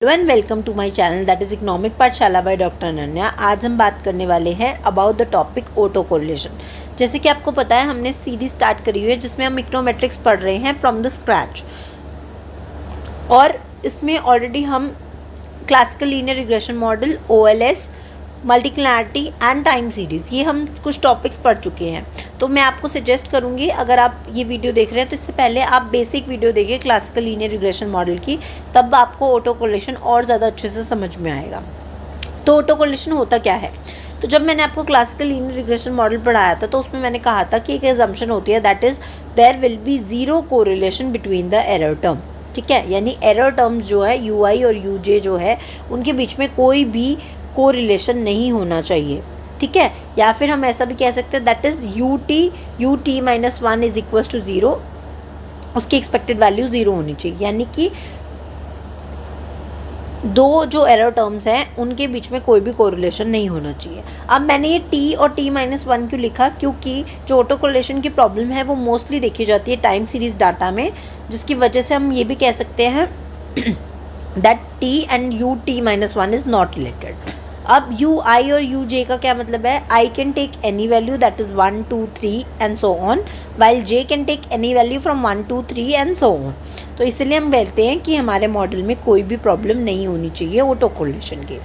Hello and welcome to my channel that is economic Pathshala by doctor Ananya. आज हम बात करने वाले हैं about the topic autocorrelation. जैसे कि आपको पता है हमने सीरीज स्टार्ट करी हुई है जिसमें हम इकोनोमेट्रिक्स पढ़ रहे हैं फ्रॉम द स्क्रैच, और इसमें ऑलरेडी हम classical linear regression model, OLS, multicollinearity and time series, ये हम कुछ टॉपिक्स पढ़ चुके हैं। तो मैं आपको सजेस्ट करूँगी, अगर आप ये वीडियो देख रहे हैं तो इससे पहले आप बेसिक वीडियो देखिए क्लासिकल लीनियर रिग्रेशन मॉडल की, तब आपको ऑटो कोरिलेशन और ज़्यादा अच्छे से समझ में आएगा। तो ऑटो कोरिलेशन होता क्या है? तो जब मैंने आपको क्लासिकल लीनियर रिग्रेशन मॉडल पढ़ाया था तो उसमें मैंने कहा था कि एक एजम्पशन होती है, that is there will be zero correlation between the error term. ठीक है, यानी एरर टर्म्स जो है UI और UJ जो है उनके बीच में कोई भी कोरिलेशन नहीं होना चाहिए। ठीक है, या फिर हम ऐसा भी कह सकते हैं that is UT minus 1 is equals to 0, उसकी एक्सपेक्टेड वैल्यू 0 होनी चाहिए। यानी कि दो जो एरर टर्म्स हैं उनके बीच में कोई भी कोरिलेशन नहीं होना चाहिए। अब मैंने ये T और T-1 क्यों लिखा? क्योंकि जो ऑटो कोरिलेशन की प्रॉब्लम है वो मोस्टली देखी जाती है टाइम सीरीज डाटा में, जिसकी वजह से हम ये भी कह सकते हैं that T and UT-1 is not related. अब UI और UJ का क्या मतलब है? I can take any value that is 1, 2, 3 and so on, while J can take any value from 1, 2, 3 and so on. तो इसलिए हम कहते हैं कि हमारे मॉडल में कोई भी प्रॉब्लम नहीं होनी चाहिए ऑटो कोरिलेशन की।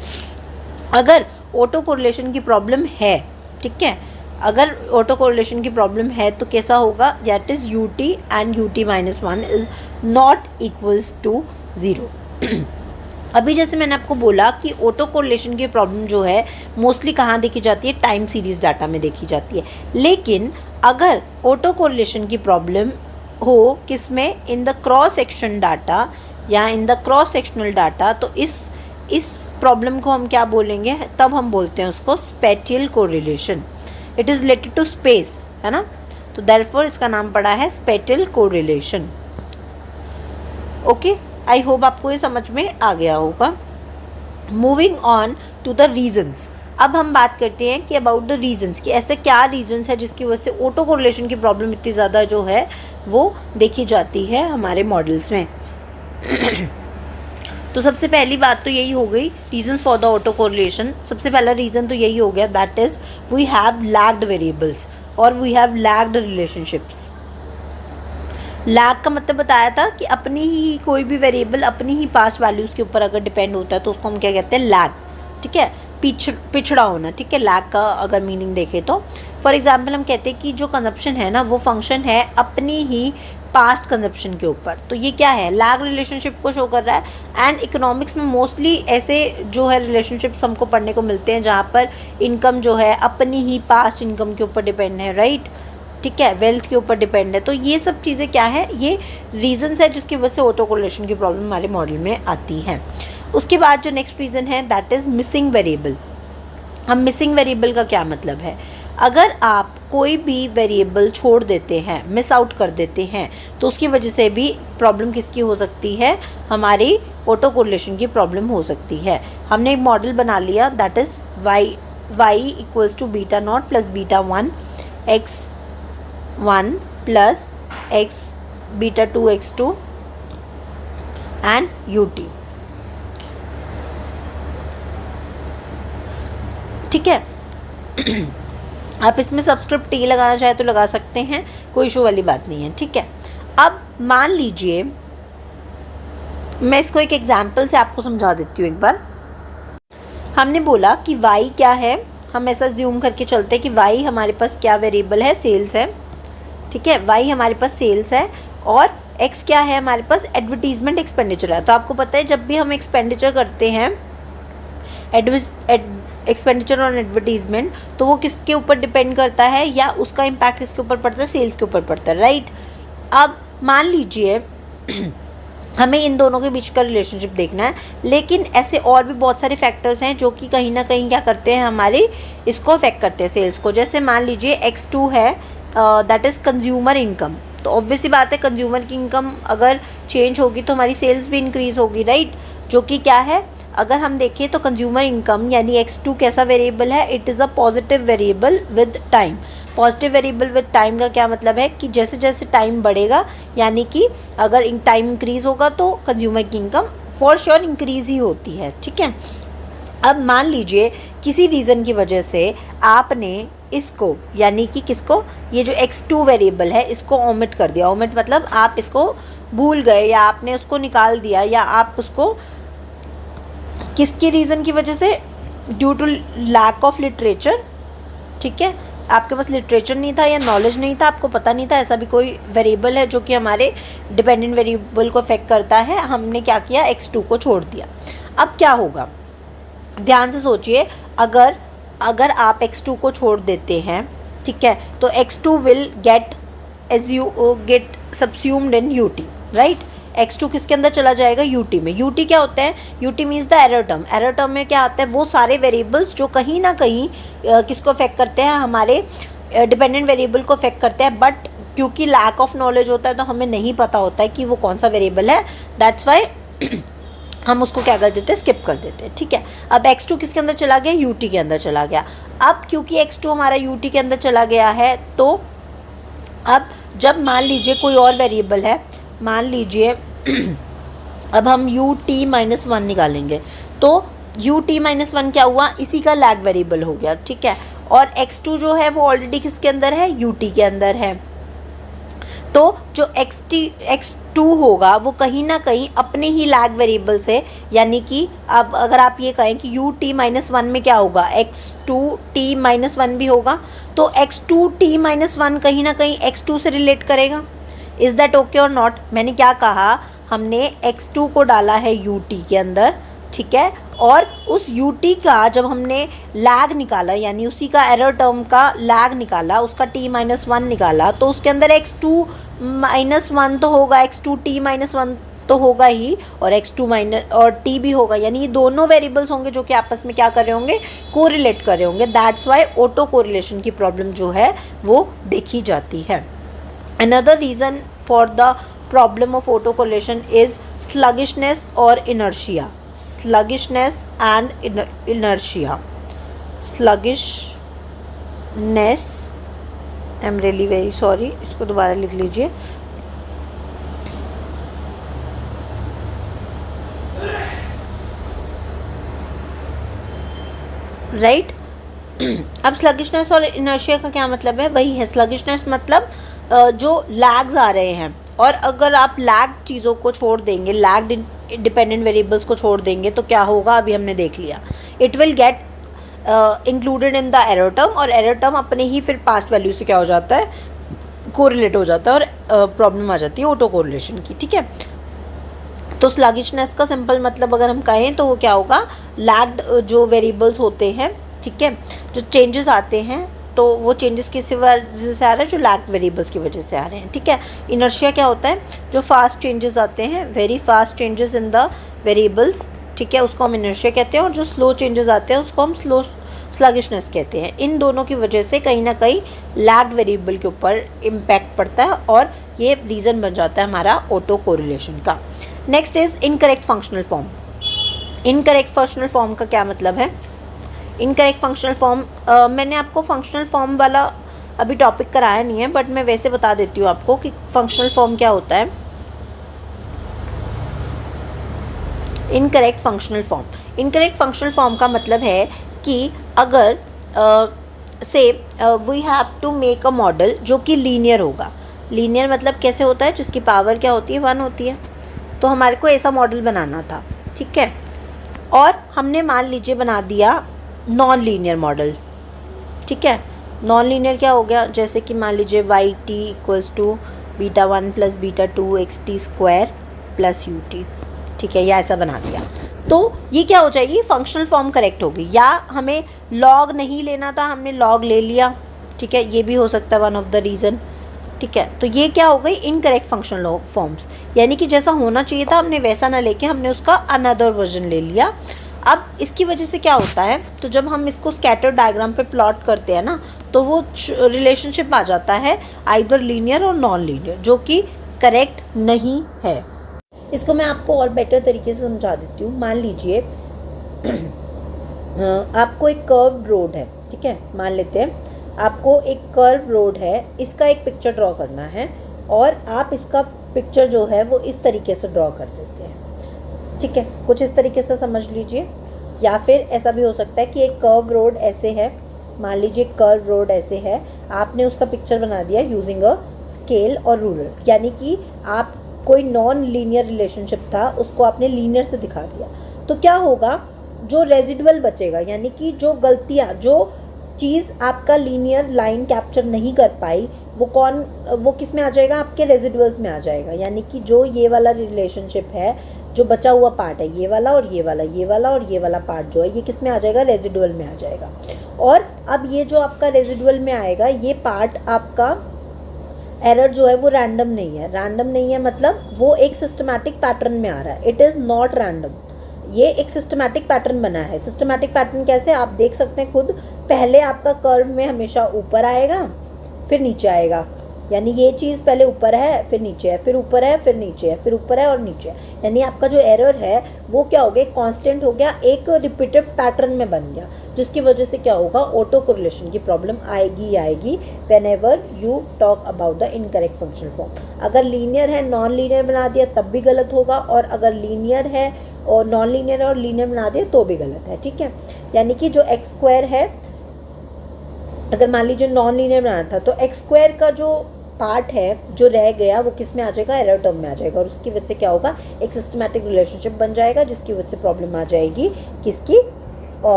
अगर ऑटो कोरिलेशन की प्रॉब्लम है, ठीक है, अगर ऑटो कोरिलेशन की प्रॉब्लम है तो कैसा होगा? That is UT and UT-1 is not equals to 0। अभी जैसे मैंने आपको बोला कि ऑटो कोरिलेशन की प्रॉब्लम जो है मोस्टली कहाँ देखी जाती है? टाइम सीरीज डाटा में देखी जाती है। लेकिन अगर ऑटो कोरिलेशन की प्रॉब्लम हो किसमें? In the cross section data या in the cross sectional data, तो इस प्रॉब्लम को हम क्या बोलेंगे? तब हम बोलते हैं उसको spatial correlation. It is related to space, है ना? तो देयरफॉर इसका नाम पड़ा है spatial correlation. Okay, I hope आपको ये समझ में आ गया होगा। Moving on to the reasons, अब हम बात करते हैं कि अबाउट द रीजन्स, कि ऐसे क्या रीजन्स है जिसकी वजह से ऑटो कोरिलेशन की प्रॉब्लम इतनी ज़्यादा जो है वो देखी जाती है हमारे मॉडल्स में। तो सबसे पहली बात तो यही हो गई reasons for the autocorrelation. सबसे पहला रीज़न तो यही हो गया, that is we have lagged variables और we have lagged relationships. Lag का मतलब बताया था कि अपनी ही कोई भी वेरिएबल अपनी ही पास्ट वैल्यूज़ के ऊपर अगर डिपेंड होता है तो उसको हम क्या कहते हैं? लैग। ठीक है, पिछड़ा होना। ठीक है, लैग का अगर मीनिंग देखें तो फॉर एग्जांपल हम कहते हैं कि जो कंजप्शन है ना वो फंक्शन है अपनी ही पास्ट कंजप्शन के ऊपर, तो ये क्या है? लैग रिलेशनशिप को शो कर रहा है। एंड इकोनॉमिक्स में मोस्टली ऐसे जो है रिलेशनशिप्स हमको पढ़ने को मिलते हैं जहाँ पर इनकम जो है अपनी ही पास्ट इनकम के ऊपर डिपेंड है, राइट? ठीक है, वेल्थ के ऊपर डिपेंड है। तो ये सब चीज़ें क्या है? ये रीजंस है जिसकी वजह से ऑटो कोरिलेशन की प्रॉब्लम हमारे मॉडल में आती है। उसके बाद जो नेक्स्ट रीज़न है दैट इज़ मिसिंग वेरिएबल। अब मिसिंग वेरिएबल का क्या मतलब है? अगर आप कोई भी वेरिएबल छोड़ देते हैं, मिस आउट कर देते हैं, तो उसकी वजह से भी प्रॉब्लम किसकी हो सकती है? हमारी ऑटो कोरिलेशन की प्रॉब्लम हो सकती है। हमने एक मॉडल बना लिया that is y equals to β0 plus β1 x1 plus x β2 x2 and UT। ठीक है, आप इसमें सबस्क्रिप्ट T लगाना चाहे तो लगा सकते हैं, कोई इशू वाली बात नहीं है। ठीक है, अब मान लीजिए मैं इसको एक एग्जाम्पल से आपको समझा देती हूँ एक बार। हमने बोला कि y क्या है, हम ऐसा ज्यूम करके चलते हैं कि y हमारे पास क्या वेरिएबल है? सेल्स है। ठीक है, y हमारे पास सेल्स है और x क्या है? हमारे पास एडवर्टीजमेंट एक्सपेंडिचर है। तो आपको पता है जब भी हम एक्सपेंडिचर करते हैं, एक्सपेंडिचर ऑन एडवर्टीजमेंट, तो वो किसके ऊपर डिपेंड करता है या उसका इम्पैक्ट किसके ऊपर पड़ता है? सेल्स के ऊपर पड़ता है, राइट? अब मान लीजिए हमें इन दोनों के बीच का रिलेशनशिप देखना है, लेकिन ऐसे और भी बहुत सारे फैक्टर्स हैं जो कि कहीं ना कहीं क्या करते हैं? हमारे इसको अफेक्ट करते हैं, सेल्स को। जैसे मान लीजिए x2 है, दैट इज़ कंज्यूमर इनकम। तो ऑब्वियसली बात है कंज्यूमर की इनकम अगर चेंज होगी तो हमारी सेल्स भी इंक्रीज़ होगी, राइट? जो कि क्या है? अगर हम देखें तो कंज्यूमर इनकम यानी x2 कैसा वेरिएबल है? It is a positive variable with time. Positive variable with time का क्या मतलब है कि जैसे जैसे टाइम बढ़ेगा, यानी कि अगर टाइम इंक्रीज़ होगा तो कंज्यूमर की इनकम फॉर श्योर इंक्रीज ही होती है, ठीक है। अब मान लीजिए किसी रीज़न की वजह से आपने इसको, यानी कि किसको, ये जो x2 वेरिएबल है इसको ओमिट कर दिया। ओमिट मतलब आप इसको भूल गए, या आपने उसको निकाल दिया, या आप उसको किसके रीज़न की वजह से, due to lack of literature, ठीक है। आपके पास लिटरेचर नहीं था या नॉलेज नहीं था, आपको पता नहीं था ऐसा भी कोई वेरिएबल है जो कि हमारे डिपेंडेंट वेरिएबल को अफेक्ट करता है। हमने क्या किया, x2 को छोड़ दिया। अब क्या होगा, ध्यान से सोचिए, अगर आप x2 को छोड़ देते हैं, ठीक है, तो x2 will get subsumed in ut, right. x2 किसके अंदर चला जाएगा, ut में। ut क्या होता है, ut means the error term. Error term में क्या आता है, वो सारे वेरिएबल्स जो कहीं ना कहीं किसको अफेक्ट करते हैं, हमारे डिपेंडेंट वेरिएबल को अफेक्ट करते हैं, बट क्योंकि लैक ऑफ नॉलेज होता है तो हमें नहीं पता होता है कि वो कौन सा वेरिएबल है, दैट्स वाई हम उसको क्या कर देते हैं, स्किप कर देते हैं, ठीक है। अब x2 किसके अंदर चला गया, ut के अंदर चला गया। अब क्योंकि x2 हमारा ut के अंदर चला गया है, तो अब जब मान लीजिए कोई और वेरिएबल है, मान लीजिए अब हम ut-1 निकालेंगे, तो ut-1 क्या हुआ, इसी का लैग वेरिएबल हो गया, ठीक है। और x2 जो है वो ऑलरेडी किसके अंदर है, ut के अंदर है। तो जो x2 होगा वो कहीं ना कहीं अपने ही लैग वेरिएबल से, यानी कि अब अगर आप ये कहें कि ut-1 में क्या होगा, x2t-1 भी होगा, तो x2t-1 कहीं ना कहीं x2 से रिलेट करेगा। इज़ दैट ओके और नॉट। मैंने क्या कहा, हमने x2 को डाला है ut के अंदर, ठीक है, और उस ut का जब हमने लैग निकाला, यानी उसी का एरर टर्म का लैग निकाला, उसका t-1 निकाला, तो उसके अंदर x2-1 तो होगा, x2t-1 तो होगा ही, और x2 माइनस और t भी होगा, यानी ये दोनों वेरिएबल्स होंगे जो कि आपस में क्या कर रहे होंगे, कोरिलेट कर रहे होंगे। दैट्स वाई ऑटो कोरिलेशन की प्रॉब्लम जो है वो देखी जाती है। Another reason for the problem of auto correlation is sluggishness or inertia. Sluggishness and inertia. Sluggishness, I'm really very sorry, इसको दोबारा लिख लीजिए। राइट। अब स्लगिशनेस और इनर्शिया का क्या मतलब है, वही है। स्लगिशनेस मतलब जो लैग्स आ रहे हैं, और अगर आप लैग चीज़ों को छोड़ देंगे, लैग डिपेंडेंट वेरिएबल्स को छोड़ देंगे, तो क्या होगा, अभी हमने देख लिया, it will get included in the error term, और एरर टर्म अपने ही फिर पास्ट वैल्यू से क्या हो जाता है, कोरिलेट हो जाता है, और प्रॉब्लम आ जाती है ऑटो कोरिलेशन की, ठीक है। तो स्लगिशनेस का सिंपल मतलब अगर हम कहें तो वो क्या होगा, लैग्ड जो वेरिएबल्स होते हैं, ठीक है, जो चेंजेस आते हैं, तो वो चेंजेस किस वजह से आ रहे हैं, जो लैग वेरिएबल्स की वजह से आ रहे हैं, ठीक है। इनर्शिया क्या होता है, जो फास्ट चेंजेस आते हैं, very fast changes in the variables, ठीक है, उसको हम इनर्शिया कहते हैं, और जो स्लो चेंजेस आते हैं उसको हम स्लगिशनेस कहते हैं। इन दोनों की वजह से कहीं ना कहीं लैग्ड वेरिएबल के ऊपर इम्पैक्ट पड़ता है, और ये रीज़न बन जाता है हमारा ऑटो कोरिलेशन का। Next is incorrect functional form. Incorrect functional form का क्या मतलब है, इनकरेक्ट फंक्शनल फॉर्म, मैंने आपको फंक्शनल फॉर्म वाला अभी टॉपिक कराया नहीं है, बट मैं वैसे बता देती हूँ आपको कि फंक्शनल फॉर्म क्या होता है। Incorrect functional form, incorrect functional form का मतलब है कि अगर से we have to make a model जो कि लीनियर होगा। लीनियर मतलब कैसे होता है, जिसकी पावर क्या होती है, 1 होती है। तो हमारे को ऐसा मॉडल बनाना था, ठीक है, और हमने मान लीजिए बना दिया नॉन लीनियर मॉडल, ठीक है। नॉन लीनियर क्या हो गया, जैसे कि मान लीजिए y(t) = β1 + β2 xt² + ut, ठीक है, या ऐसा बना दिया, तो ये क्या हो जाएगी, फंक्शनल फॉर्म करेक्ट होगी। या हमें लॉग नहीं लेना था, हमने लॉग ले लिया, ठीक है, ये भी हो सकता है वन ऑफ द रीज़न, ठीक है। तो ये क्या हो गई, इनकरेक्ट फंक्शनल फॉर्म्स, यानी कि जैसा होना चाहिए था हमने वैसा ना लेके हमने उसका अनदर वर्जन ले लिया। अब इसकी वजह से क्या होता है, तो जब हम इसको स्कैटर डायग्राम पे प्लॉट करते हैं ना, तो वो रिलेशनशिप आ जाता है आइदर लीनियर और नॉन लीनियर, जो कि करेक्ट नहीं है। इसको मैं आपको और बेटर तरीके से समझा देती हूँ। मान लीजिए आपको एक कर्व रोड है, ठीक है, मान लेते हैं आपको एक कर्व रोड है, इसका एक पिक्चर ड्रॉ करना है, और आप इसका पिक्चर जो है वो इस तरीके से ड्रॉ कर देते हैं, ठीक है, कुछ इस तरीके से समझ लीजिए। या फिर ऐसा भी हो सकता है कि एक कर्व रोड ऐसे है, मान लीजिए कर्व रोड ऐसे है, आपने उसका पिक्चर बना दिया यूजिंग अ स्केल और रूलर, यानी कि आप कोई नॉन लीनियर रिलेशनशिप था उसको आपने लीनियर से दिखा दिया। तो क्या होगा, जो रेजिडुअल बचेगा, यानी कि जो गलतियाँ, जो चीज़ आपका लीनियर लाइन कैप्चर नहीं कर पाई, वो किस में आ जाएगा, आपके रेजिडुअल्स में आ जाएगा। यानी कि जो ये वाला रिलेशनशिप है, जो बचा हुआ पार्ट है, ये वाला और ये वाला, ये वाला और ये वाला पार्ट जो है, ये किस में आ जाएगा, रेजिडुअल में आ जाएगा। और अब ये जो आपका रेजिडुअल में आएगा, ये पार्ट आपका एरर जो है वो रैंडम नहीं है। रैंडम नहीं है मतलब वो एक सिस्टमैटिक पैटर्न में आ रहा है, इट इज़ नॉट रैंडम। ये एक सिस्टमैटिक पैटर्न बना है। सिस्टमैटिक पैटर्न कैसे, आप देख सकते हैं खुद, पहले आपका कर्व में हमेशा ऊपर आएगा फिर नीचे आएगा, यानी ये चीज़ पहले ऊपर है फिर नीचे है, फिर ऊपर है फिर नीचे है, फिर ऊपर है और नीचे है। यानी आपका जो एरर है वो क्या हो गया, कांस्टेंट हो गया, एक रिपीटिव पैटर्न में बन गया, जिसकी वजह से क्या होगा, ऑटो कोरिलेशन की प्रॉब्लम आएगी whenever you talk about the incorrect functional form. अगर लीनियर है नॉन लीनियर बना दिया तब भी गलत होगा, और अगर लीनियर है और नॉन लीनियर और लीनियर बना दिया तो भी गलत है। ठीक है, यानी कि जो एक्स स्क्वायर है, अगर मान लीजिए नॉन लीनियर बनाना था तो एक्स स्क्वायर का जो पार्ट है जो रह गया वो किस में आ जाएगा, एरर टर्म में आ जाएगा, और उसकी वजह से क्या होगा, एक सिस्टमैटिक रिलेशनशिप बन जाएगा, जिसकी वजह से प्रॉब्लम आ जाएगी, किसकी,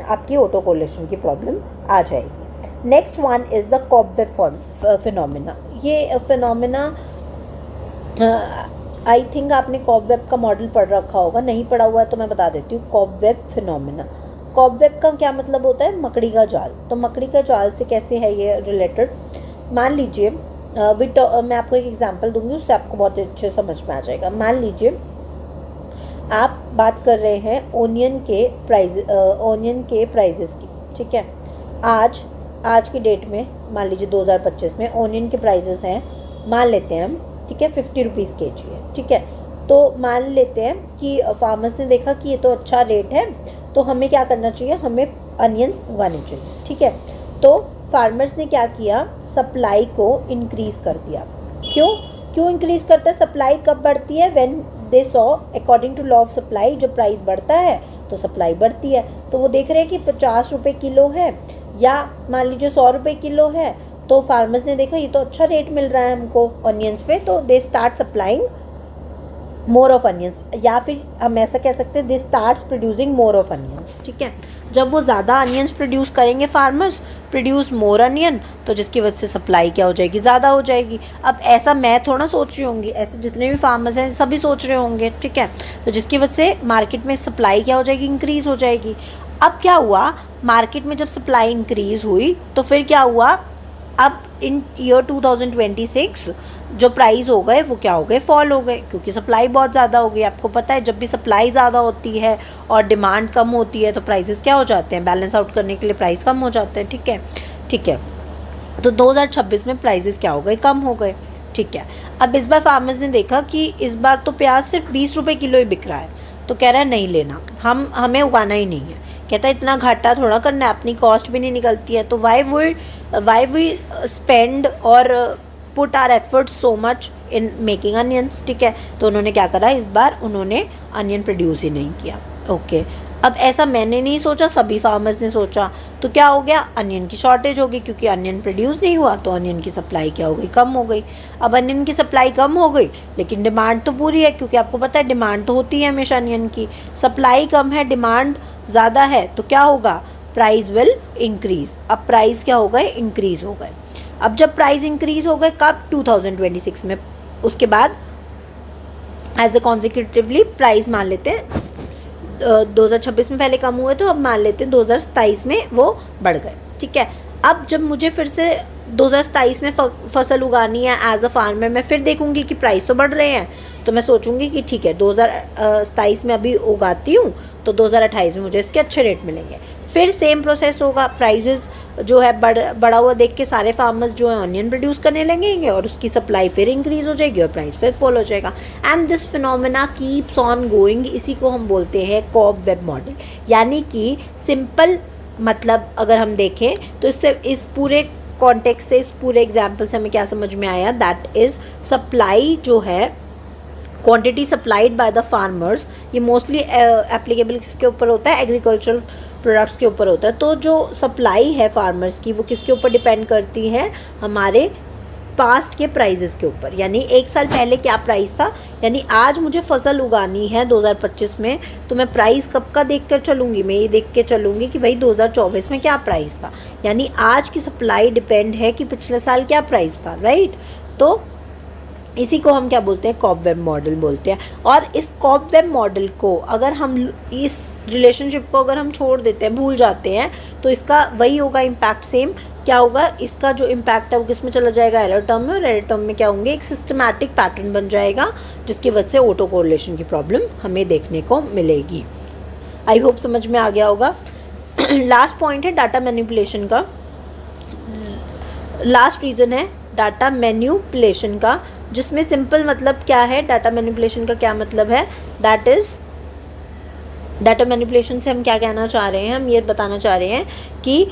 आपकी ऑटो कोरिलेशन की प्रॉब्लम आ जाएगी। Next one is the cobweb phenomena. ये फिनोमेना आई थिंक आपने कॉबवेब का मॉडल पढ़ रखा होगा, नहीं पढ़ा हुआ है तो मैं बता देती हूँ। कॉबवेब फिनोमेना, कॉबवेब का क्या मतलब होता है, मकड़ी का जाल। तो मकड़ी का जाल से कैसे है ये रिलेटेड, मान लीजिए मैं आपको एक एग्जांपल दूंगी, उससे आपको बहुत अच्छे समझ में आ जाएगा। मान लीजिए आप बात कर रहे हैं ओनियन के प्राइजेस की। ठीक है, आज की डेट में मान लीजिए 2025 में ओनियन के प्राइजेस हैं, मान लेते हैं हम, ठीक है, 50 रुपीज़ kg है। ठीक है, तो मान लेते हैं कि फार्मर्स ने देखा कि ये तो अच्छा रेट है, तो हमें क्या करना चाहिए, हमें अनियंस उगाने चाहिए। ठीक है, तो फार्मर्स ने क्या किया, सप्लाई को इंक्रीज़ कर दिया। क्यों इंक्रीज़ करता है, सप्लाई कब बढ़ती है, when they saw according to law of supply, जब प्राइस बढ़ता है तो सप्लाई बढ़ती है। तो वो देख रहे हैं कि 50 रुपये किलो है या मान लीजिए 100 रुपये किलो है, तो फार्मर्स ने देखा ये तो अच्छा रेट मिल रहा है हमको ऑनियंस पे, तो they start supplying more of onions, या फिर हम ऐसा कह सकते हैं they starts producing more of onions. ठीक है, जब वो ज़्यादा अनियंस प्रोड्यूस करेंगे, फार्मर्स प्रोड्यूस मोर अनियन, तो जिसकी वजह से सप्लाई क्या हो जाएगी, ज़्यादा हो जाएगी। अब ऐसा मैं थोड़ा सोच रही होंगी, ऐसे जितने भी फार्मर्स हैं सभी सोच रहे होंगे। ठीक है, तो जिसकी वजह से मार्केट में सप्लाई क्या हो जाएगी, इंक्रीज़ हो जाएगी। अब क्या हुआ, मार्केट में जब सप्लाई इंक्रीज़ हुई तो फिर क्या हुआ, अब इन ईयर 2026 जो प्राइस हो गए वो क्या हो गए, फॉल हो गए, क्योंकि सप्लाई बहुत ज़्यादा हो गई। आपको पता है जब भी सप्लाई ज़्यादा होती है और डिमांड कम होती है तो प्राइसेस क्या हो जाते हैं, बैलेंस आउट करने के लिए प्राइस कम हो जाते हैं। ठीक है, तो 2026 में प्राइसेस क्या हो गए, कम हो गए। ठीक है, अब इस बार फार्मर्स ने देखा कि इस बार तो प्याज सिर्फ 20 रुपये किलो ही बिक रहा है, तो कह रहा है नहीं लेना, हमें उगाना ही नहीं है। कहता है इतना घाटा थोड़ा करना है, अपनी कॉस्ट भी नहीं निकलती है, तो वाई वी स्पेंड और put our efforts so much in making onions. ठीक है, तो उन्होंने क्या करा, इस बार उन्होंने अनियन प्रोड्यूस ही नहीं किया। ओके, अब ऐसा मैंने नहीं सोचा, सभी फार्मर्स ने सोचा, तो क्या हो गया, अनियन की शॉर्टेज हो गई, क्योंकि अनियन प्रोड्यूस नहीं हुआ तो अनियन की सप्लाई क्या हो गई, कम हो गई। अब अनियन की सप्लाई कम हो गई लेकिन डिमांड तो पूरी है, क्योंकि आपको पता है डिमांड तो होती है हमेशा अनियन की। सप्लाई कम है, डिमांड ज़्यादा है, तो क्या होगा, प्राइस विल इंक्रीज़। अब प्राइस क्या हो गए, इंक्रीज़ हो गए। अब जब प्राइस इंक्रीज़ हो गए कब, 2026 में, उसके बाद एज ए कॉन्जिक्यूटिवली प्राइस मान लेते हैं 2026 में पहले कम हुए, तो अब मान लेते हैं 2027 में वो बढ़ गए। ठीक है, अब जब मुझे फिर से 2027 में फसल उगानी है एज अ फार्मर, मैं फिर देखूंगी कि प्राइस तो बढ़ रहे हैं, तो मैं सोचूंगी कि ठीक है 2027 में अभी उगाती हूँ तो 2028 में मुझे इसके अच्छे रेट मिलेंगे। फिर सेम प्रोसेस होगा, प्राइजेस जो है बढ़ा हुआ देख के सारे फार्मर्स जो है ऑनियन प्रोड्यूस करने लगेंगे और उसकी सप्लाई फिर इंक्रीज़ हो जाएगी और प्राइस फिर फॉल हो जाएगा। And this phenomena keeps on going, इसी को हम बोलते हैं कॉबवेब मॉडल। यानी कि सिंपल मतलब अगर हम देखें तो इससे, इस पूरे कॉन्टेक्स्ट से, इस पूरे एग्जाम्पल से हमें क्या समझ में आया, दैट इज़ सप्लाई जो है quantity supplied by the farmers, ये मोस्टली एप्लीकेबल किसके ऊपर होता है, एग्रीकल्चरल प्रोडक्ट्स के ऊपर होता है। तो जो सप्लाई है फार्मर्स की वो किसके ऊपर डिपेंड करती है, हमारे पास्ट के प्राइजेस के ऊपर। यानी एक साल पहले क्या प्राइस था, यानी आज मुझे फसल उगानी है 2025 में, तो मैं प्राइस कब का देख कर चलूँगी, मैं ये देख के चलूँगी कि भाई 2024 में क्या प्राइस था। यानी आज की सप्लाई डिपेंड है कि पिछले साल क्या प्राइस था, राइट। तो इसी को हम क्या बोलते हैं, कॉबवेब मॉडल बोलते हैं। और इस कॉबवेब मॉडल को अगर हम इस रिलेशनशिप को अगर हम छोड़ देते हैं, भूल जाते हैं, तो इसका वही होगा इम्पैक्ट सेम। क्या होगा, इसका जो इम्पैक्ट है वो किस में चला जाएगा, एरर टर्म में। और एरर टर्म में क्या होंगे, एक सिस्टमैटिक पैटर्न बन जाएगा जिसकी वजह से ऑटो कोरिलेशन की प्रॉब्लम हमें देखने को मिलेगी। आई होप समझ में आ गया होगा। लास्ट पॉइंट है डाटा मैनिपुलेशन का, लास्ट रीज़न है डाटा मैनिपुलेशन का, जिसमें सिंपल मतलब क्या है, डाटा मैनिपुलेशन का क्या मतलब है, दैट इज़ डाटा मैनिपुलेशन से हम क्या कहना चाह रहे हैं, हम ये बताना चाह रहे हैं कि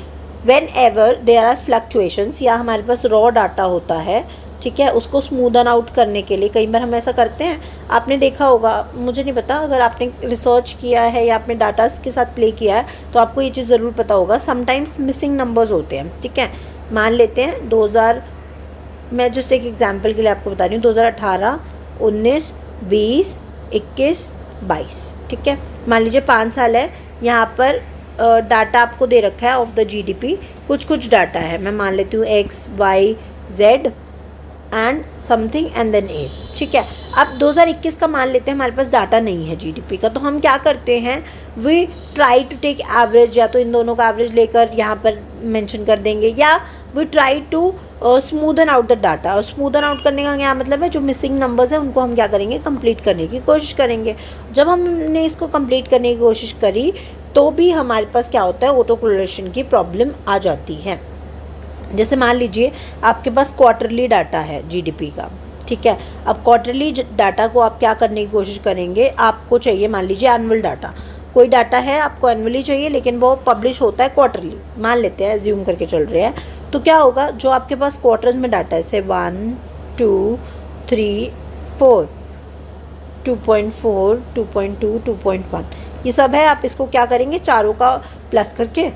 whenever there are fluctuations, या हमारे पास रॉ डाटा होता है, ठीक है, उसको स्मूदन आउट करने के लिए कई बार हम ऐसा करते हैं। आपने देखा होगा, मुझे नहीं पता, अगर आपने रिसर्च किया है या आपने डाटास के साथ प्ले किया है तो आपको ये चीज़ ज़रूर पता होगा, समटाइम्स मिसिंग नंबर्स होते हैं, ठीक है। मान लेते हैं 2000, मैं जस्ट एक एग्जांपल के लिए आपको बता रही हूँ, 2018, 19, 20, 21, 22, ठीक है। मान लीजिए 5 साल है, यहाँ पर डाटा आपको दे रखा है ऑफ द जीडीपी, कुछ डाटा है, मैं मान लेती हूँ X Y Z and something and then A, ठीक है। अब 2021 का मान लेते हैं, हमारे पास डाटा नहीं है जीडीपी का, तो हम क्या करते हैं, we try to take average, या तो इन दोनों का एवरेज लेकर यहाँ पर मेंशन कर देंगे, या we try to smoothen out the data. और स्मूदन आउट करने का क्या मतलब है, जो मिसिंग नंबर्स हैं उनको हम क्या करेंगे, कंप्लीट करने की कोशिश करेंगे। जब हमने इसको कंप्लीट करने की कोशिश करी तो भी हमारे पास क्या होता है, ऑटो कोरिलेशन की प्रॉब्लम आ जाती है। जैसे मान लीजिए आपके पास क्वार्टरली डाटा है जीडीपी का, ठीक है। अब क्वार्टरली डाटा को आप क्या करने की कोशिश करेंगे, आपको चाहिए मान लीजिए एनुअल डाटा, कोई डाटा है आपको एनुअली चाहिए लेकिन वो पब्लिश होता है क्वार्टरली, मान लेते हैं, एज्यूम करके चल रहे हैं। तो क्या होगा, जो आपके पास क्वार्टर्स में डाटा है, जैसे 1, 2, 3, 4, 2.4, 2.2, 2.1, ये सब है। आप इसको क्या करेंगे, चारों का प्लस करके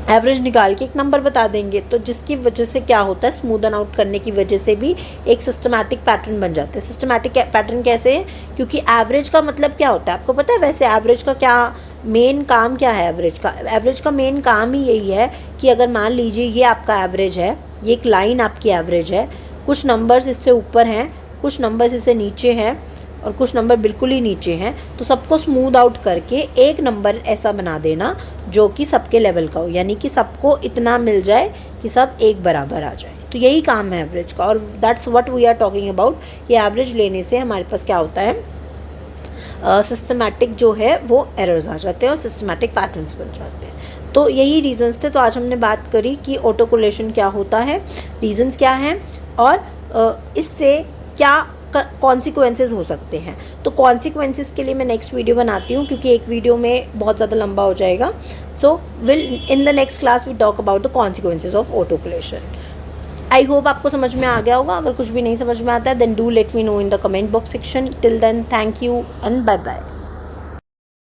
एवरेज निकाल के एक नंबर बता देंगे। तो जिसकी वजह से क्या होता है, स्मूदन आउट करने की वजह से भी एक सिस्टमैटिक पैटर्न बन जाता है। सिस्टमैटिक पैटर्न कैसे है, क्योंकि एवरेज का मतलब क्या होता है आपको पता है। वैसे एवरेज का क्या मेन काम क्या है, एवरेज का मेन काम ही यही है कि अगर मान लीजिए ये आपका एवरेज है, ये एक लाइन आपकी एवरेज है, कुछ नंबर्स इससे ऊपर हैं, कुछ नंबर्स इससे नीचे हैं और कुछ नंबर बिल्कुल ही नीचे हैं, तो सबको स्मूद आउट करके एक नंबर ऐसा बना देना जो कि सबके लेवल का हो, यानी कि सबको इतना मिल जाए कि सब एक बराबर आ जाए। तो यही काम है एवरेज का, और that's what we are talking about. ये एवरेज लेने से हमारे पास क्या होता है, सिस्टमैटिक जो है वो एरर्स आ जाते हैं और सिस्टमैटिक पैटर्न्स बन जाते हैं। तो यही रीजंस थे। तो आज हमने बात करी कि ऑटो कोरिलेशन क्या होता है, रीजंस क्या हैं और इससे क्या कॉन्सिक्वेंसेस हो सकते हैं। तो कॉन्सिक्वेंसेस के लिए मैं नेक्स्ट वीडियो बनाती हूँ, क्योंकि एक वीडियो में बहुत ज़्यादा लंबा हो जाएगा। So will in the next class we talk about the consequences of autocorrelation. I hope आपको समझ में आ गया होगा। अगर कुछ भी नहीं समझ में आता है then do let me know in the comment box section. Till then thank you and bye bye.